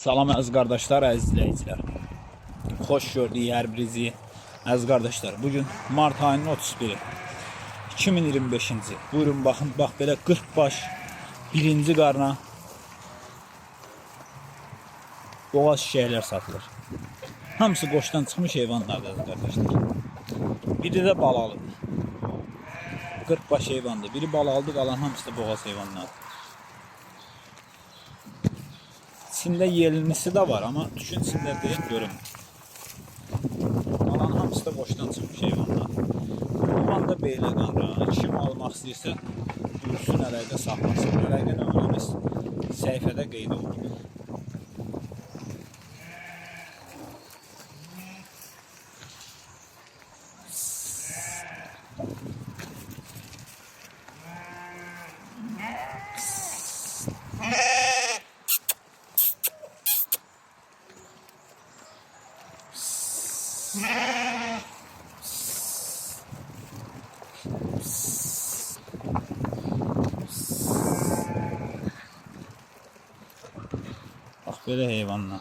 Salam əziz qardaşlar, əziz izləyicilər. Xoş gördük hər birinizi. Əziz qardaşlar, bugün mart ayının 31-i 2025-ci. Buyurun baxın, bax belə 40 baş birinci qarna boğaz çiçəklər satılır. Hamısı qoşdan çıxmış heyvanlardır əziz qardaşlar. Biri də balalıdır. 40 baş heyvandır. Biri balalıdır, qalan hamısı da boğaz heyvanlardır. İçində yelnisi de var, ama düşün içində deyil, görünmür. Qalan hamısı da boşdan çıxmış heyvanlar. Bundan da beylə qanra. Kim almaq istəyirsə, buyursun əlaqə saxlasın. Əlaqə nömrəmiz səhifədə qeyd olunur. Bak böyle heyvanlar.